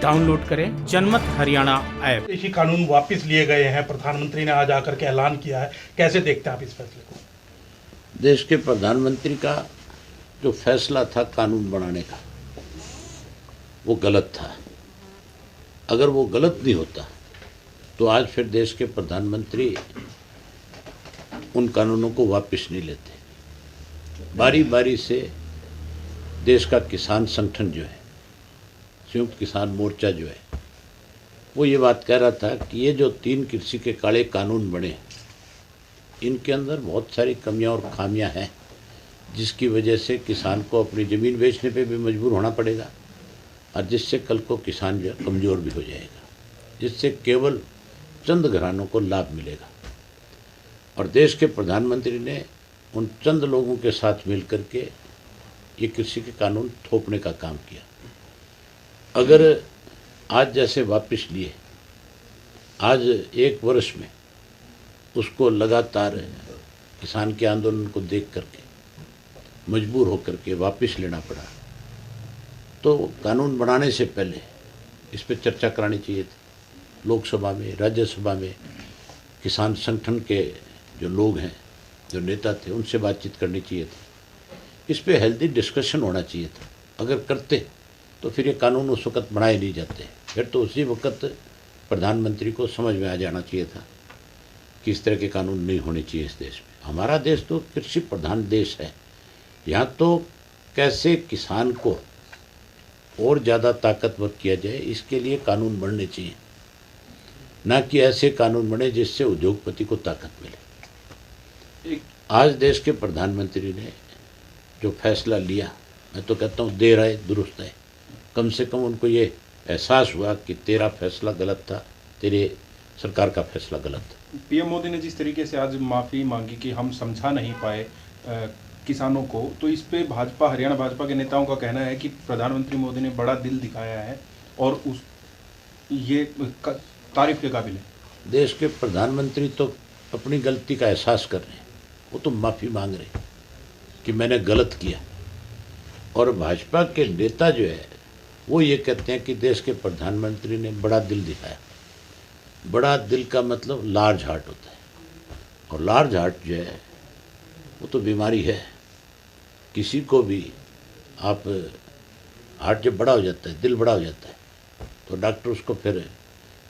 Download करें जनमत Haryana app. कृषि कानून वापस लिए गए हैं, प्रधानमंत्री ने आज आकर के ऐलान किया है, कैसे देखते हैं आप इस फैसले को? देश के प्रधानमंत्री का जो फैसला था कानून बनाने का, वो गलत था। अगर वो गलत नहीं होता तो आज फिर देश के प्रधानमंत्री उन कानूनों को वापस नहीं लेते। बारी बारी से देश का किसान संगठन जो है, संयुक्त किसान मोर्चा जो है, वो ये बात कह रहा था कि ये जो 3 कृषि के काले कानून बने, इनके अंदर बहुत सारी कमियां और खामियां हैं, जिसकी वजह से किसान को अपनी ज़मीन बेचने पे भी मजबूर होना पड़ेगा और जिससे कल को किसान जो है कमज़ोर भी हो जाएगा, जिससे केवल चंद घरानों को लाभ मिलेगा। और देश के प्रधानमंत्री ने उन चंद लोगों के साथ मिलकर के ये कृषि के कानून थोपने का काम किया। अगर आज जैसे वापस लिए, आज 1 वर्ष में उसको लगातार किसान के आंदोलन को देख करके मजबूर होकर के वापस लेना पड़ा, तो कानून बनाने से पहले इस पर चर्चा करानी चाहिए थी। लोकसभा में, राज्यसभा में किसान संगठन के जो लोग हैं, जो नेता थे, उनसे बातचीत करनी चाहिए थी। इस पे हेल्दी डिस्कशन होना चाहिए था। अगर करते तो फिर ये कानून उस वक्त बनाए नहीं जाते, फिर तो उसी वक्त प्रधानमंत्री को समझ में आ जाना चाहिए था कि इस तरह के कानून नहीं होने चाहिए इस देश में। हमारा देश तो कृषि प्रधान देश है। यहाँ तो कैसे किसान को और ज़्यादा ताकतवर किया जाए, इसके लिए कानून बनने चाहिए, ना कि ऐसे कानून बने जिससे उद्योगपति को ताकत मिले। आज देश के प्रधानमंत्री ने जो फैसला लिया, मैं तो कहता हूँ देर आए दुरुस्त है। कम से कम उनको ये एहसास हुआ कि तेरा फैसला गलत था, तेरे सरकार का फैसला गलत था। पीएम मोदी ने जिस तरीके से आज माफ़ी मांगी कि हम समझा नहीं पाए किसानों को, तो इस पे भाजपा, हरियाणा भाजपा के नेताओं का कहना है कि प्रधानमंत्री मोदी ने बड़ा दिल दिखाया है और ये तारीफ के काबिल है। देश के प्रधानमंत्री तो अपनी गलती का एहसास कर रहे हैं, वो तो माफ़ी मांग रहे हैं कि मैंने गलत किया। और भाजपा के नेता जो है वो ये कहते हैं कि देश के प्रधानमंत्री ने बड़ा दिल दिखाया। बड़ा दिल का मतलब लार्ज हार्ट होता है, और लार्ज हार्ट जो है वो तो बीमारी है। किसी को भी आप हार्ट जब बड़ा हो जाता है, दिल बड़ा हो जाता है, तो डॉक्टर उसको फिर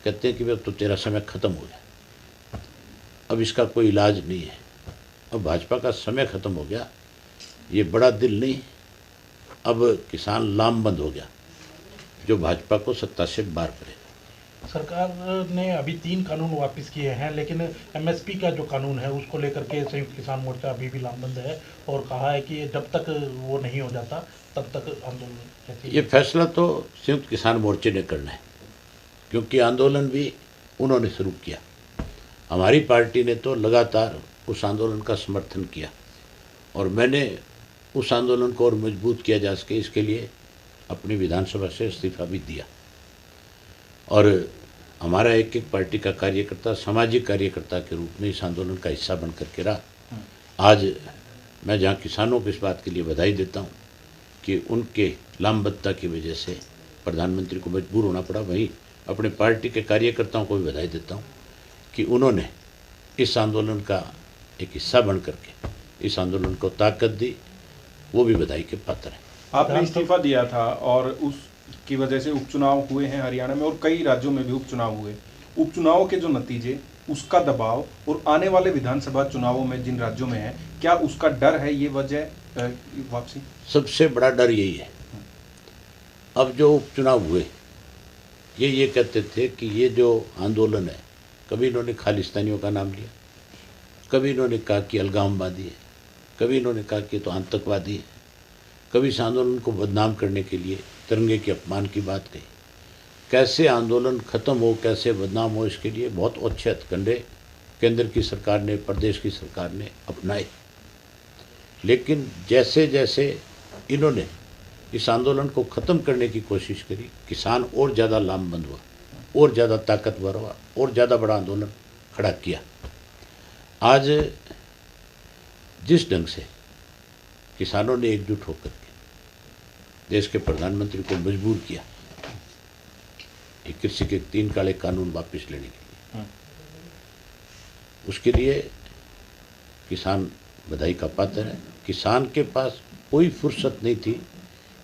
कहते हैं कि अब तो तेरा समय ख़त्म हो गया, अब इसका कोई इलाज नहीं है। अब भाजपा का समय ख़त्म हो गया, ये बड़ा दिल नहीं, अब किसान लामबंद हो गया जो भाजपा को सत्ता से बाहर करेगा। सरकार ने अभी 3 कानून वापस किए हैं, लेकिन एमएसपी का जो कानून है उसको लेकर के संयुक्त किसान मोर्चा अभी भी लामबंद है और कहा है कि जब तक वो नहीं हो जाता तब तक आंदोलन। ये फैसला तो संयुक्त किसान मोर्चे ने करना है, क्योंकि आंदोलन भी उन्होंने शुरू किया। हमारी पार्टी ने तो लगातार उस आंदोलन का समर्थन किया और मैंने उस आंदोलन को और मजबूत किया जा सके इसके लिए अपनी विधानसभा से इस्तीफा भी दिया। और हमारा एक एक पार्टी का कार्यकर्ता सामाजिक कार्यकर्ता के रूप में इस आंदोलन का हिस्सा बन करके रहा। आज मैं जहाँ किसानों को इस बात के लिए बधाई देता हूँ कि उनके लामबंदता की वजह से प्रधानमंत्री को मजबूर होना पड़ा, वहीं अपने पार्टी के कार्यकर्ताओं को भी बधाई देता हूँ कि उन्होंने इस आंदोलन का एक हिस्सा बन करके इस आंदोलन को ताकत दी। वो भी बधाई के पात्र हैं। आपने इस्तीफा दिया था और उसकी वजह से उपचुनाव हुए हैं हरियाणा में और कई राज्यों में भी उपचुनाव हुए। उपचुनाव के जो नतीजे, उसका दबाव और आने वाले विधानसभा चुनावों में जिन राज्यों में है, क्या उसका डर है ये वजह वापसी? सबसे बड़ा डर यही है। अब जो उपचुनाव हुए, ये कहते थे कि ये जो आंदोलन है, कभी इन्होंने खालिस्तानियों का नाम लिया, कभी इन्होंने कहा कि अलगाववादी है, कभी इन्होंने कहा कि तो आतंकवादी है, कभी इस आंदोलन को बदनाम करने के लिए तिरंगे के अपमान की बात कही। कैसे आंदोलन ख़त्म हो, कैसे बदनाम हो, इसके लिए बहुत अच्छे हथकंडे केंद्र की सरकार ने, प्रदेश की सरकार ने अपनाए। लेकिन जैसे जैसे इन्होंने इस आंदोलन को ख़त्म करने की कोशिश करी, किसान और ज़्यादा लामबंद हुआ, और ज़्यादा ताकतवर हुआ, और ज़्यादा बड़ा आंदोलन खड़ा किया। आज जिस ढंग से किसानों ने एकजुट होकर के देश के प्रधानमंत्री को मजबूर किया, ये कृषि के 3 काले कानून वापस लेने के लिए। उसके लिए किसान बधाई का पात्र है। किसान के पास कोई फुर्सत नहीं थी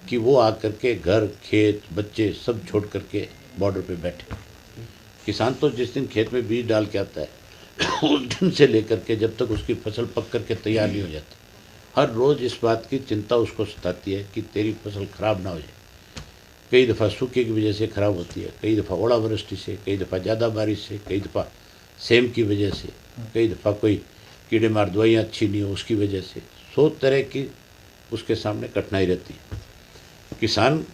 कि वो आकर के घर खेत बच्चे सब छोड़ करके बॉर्डर पे बैठे। किसान तो जिस दिन खेत में बीज डाल के आता है उस दिन से लेकर के जब तक उसकी फसल पक करके तैयार नहीं हो जाती, हर रोज़ इस बात की चिंता उसको सताती है कि तेरी फसल खराब ना हो जाए। कई दफ़ा सूखे की वजह से ख़राब होती है, कई दफ़ा ओलावृष्टि से, कई दफ़ा ज़्यादा बारिश से, कई दफ़ा सेम की वजह से, कई दफ़ा कोई कीड़े मार दवाइयाँ अच्छी नहीं हो उसकी वजह से। 100 तरह की उसके सामने कठिनाई रहती है। किसान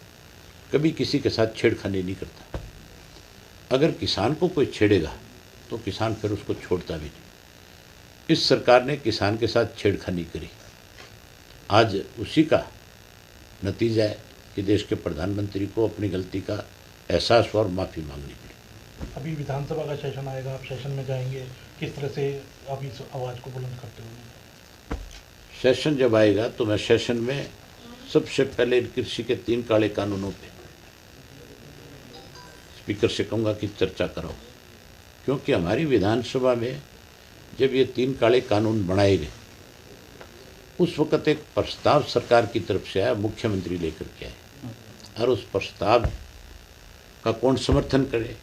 कभी किसी के साथ छेड़खानी नहीं करता। अगर किसान को कोई छेड़ेगा तो किसान फिर उसको छोड़ता भी नहीं। इस सरकार ने किसान के साथ छेड़खानी करी। आज उसी का नतीजा है कि देश के प्रधानमंत्री को अपनी गलती का एहसास हुआ और माफ़ी मांगनी पड़ी। अभी विधानसभा का सेशन आएगा, आप सेशन में जाएंगे, किस तरह से आप इस आवाज़ को बुलंद करते हो? सेशन जब आएगा तो मैं सेशन में सबसे पहले कृषि के 3 काले कानूनों पे स्पीकर से कहूँगा कि चर्चा करो, क्योंकि हमारी विधानसभा में जब ये 3 काले कानून बनाए गए उस वक़्त एक प्रस्ताव सरकार की तरफ से आया, मुख्यमंत्री लेकर के आए, और उस प्रस्ताव का कौन समर्थन करे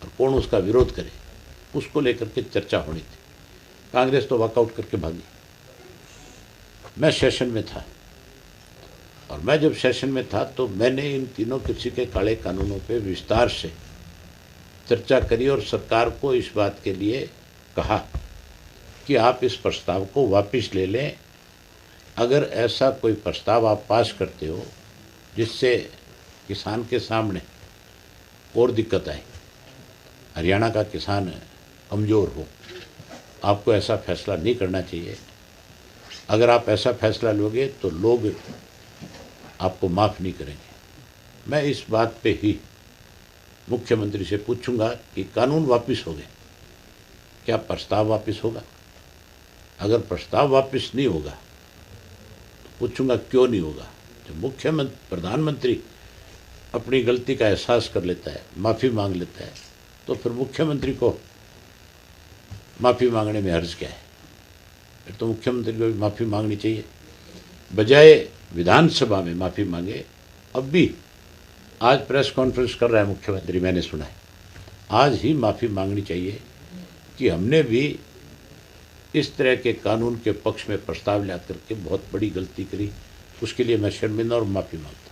और कौन उसका विरोध करे उसको लेकर के चर्चा होनी थी। कांग्रेस तो वॉकआउट करके भागी। मैं सेशन में था और मैं जब सेशन में था तो मैंने इन तीनों कृषि के काले कानूनों पे विस्तार से चर्चा करी और सरकार को इस बात के लिए कहा कि आप इस प्रस्ताव को वापस ले लें। अगर ऐसा कोई प्रस्ताव आप पास करते हो जिससे किसान के सामने और दिक्कत आए, हरियाणा का किसान कमज़ोर हो, आपको ऐसा फैसला नहीं करना चाहिए। अगर आप ऐसा फैसला लोगे तो लोग आपको माफ़ नहीं करेंगे। मैं इस बात पे ही मुख्यमंत्री से पूछूंगा कि कानून वापस हो गए, क्या प्रस्ताव वापस होगा? अगर प्रस्ताव वापस नहीं होगा तो पूछूंगा क्यों नहीं होगा। जब प्रधानमंत्री अपनी गलती का एहसास कर लेता है, माफ़ी मांग लेता है, तो फिर मुख्यमंत्री को माफ़ी मांगने में हर्ज क्या है? फिर तो मुख्यमंत्री को भी माफ़ी मांगनी चाहिए, बजाय विधानसभा में माफ़ी मांगे। अब भी आज प्रेस कॉन्फ्रेंस कर रहा है मुख्यमंत्री, मैंने सुना है, आज ही माफ़ी मांगनी चाहिए कि हमने भी इस तरह के कानून के पक्ष में प्रस्ताव ला करके बहुत बड़ी गलती करी। उसके लिए मैं शर्मिंदा और माफ़ी मांगता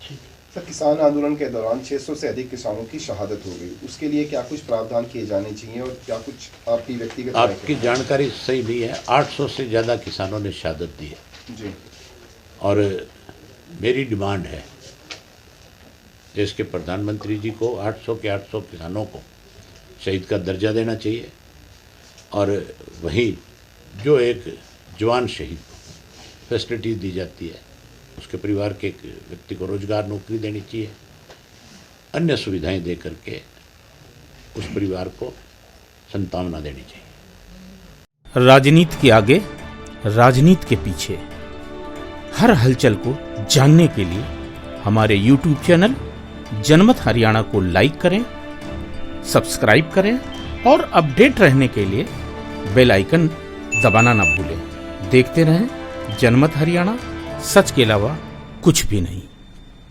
हूँ। सर, किसान आंदोलन के दौरान 600 से अधिक किसानों की शहादत हो गई, उसके लिए क्या कुछ प्रावधान किए जाने चाहिए और क्या कुछ आपकी व्यक्तिगत आपकी जानकारी सही नहीं है। 800 से ज़्यादा किसानों ने शहादत दी है जी, और मेरी डिमांड है देश के प्रधानमंत्री जी को 800 के 800 किसानों को शहीद का दर्जा देना चाहिए, और वहीं जो एक जवान शहीद को फैसिलिटी दी जाती है उसके परिवार के एक व्यक्ति को रोजगार नौकरी देनी चाहिए, अन्य सुविधाएं दे करके उस परिवार को सांत्वना देनी चाहिए। राजनीति के आगे, राजनीति के पीछे, हर हलचल को जानने के लिए हमारे YouTube चैनल जनमत हरियाणा को लाइक करें, सब्सक्राइब करें और अपडेट रहने के लिए बेल आइकन दबाना ना भूलें। देखते रहें जनमत हरियाणा, सच के अलावा कुछ भी नहीं।